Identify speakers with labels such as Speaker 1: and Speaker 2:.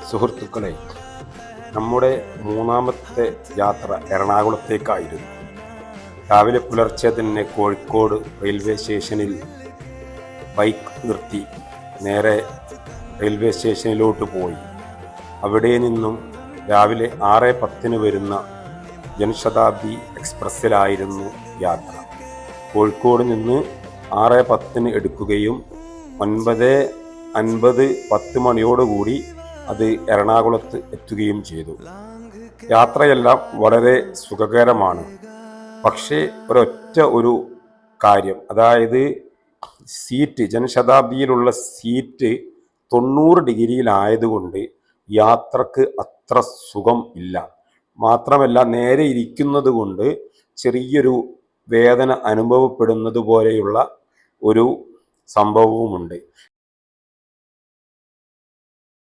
Speaker 1: സുഹൃത്തുക്കളെ, നമ്മുടെ മൂന്നാമത്തെ യാത്ര എറണാകുളത്തേക്കായിരുന്നു. രാവിലെ പുലർച്ചെ തന്നെ കോഴിക്കോട് റെയിൽവേ സ്റ്റേഷനിൽ ബൈക്ക് നിർത്തി നേരെ റെയിൽവേ സ്റ്റേഷനിലോട്ട് പോയി. അവിടെ നിന്നും രാവിലെ 6:10 വരുന്ന ജനശതാബ്ദി എക്സ്പ്രസ്സിലായിരുന്നു യാത്ര. കോഴിക്കോട് നിന്ന് 6:10 എടുക്കുകയും 9:50 10 മണിയോടുകൂടി അത് എറണാകുളത്ത് എത്തുകയും ചെയ്തു. യാത്രയെല്ലാം വളരെ സുഖകരമാണ്. പക്ഷേ ഒരു കാര്യം, അതായത് ജനശതാബ്ദിയിലുള്ള സീറ്റ് 90 ഡിഗ്രിയിലായതുകൊണ്ട് യാത്രക്ക് അത്ര സുഖം ഇല്ല. മാത്രമല്ല, നേരെ ഇരിക്കുന്നത് കൊണ്ട് ചെറിയൊരു വേദന അനുഭവപ്പെടുന്നത് പോലെയുള്ള ഒരു സംഭവവുമുണ്ട്.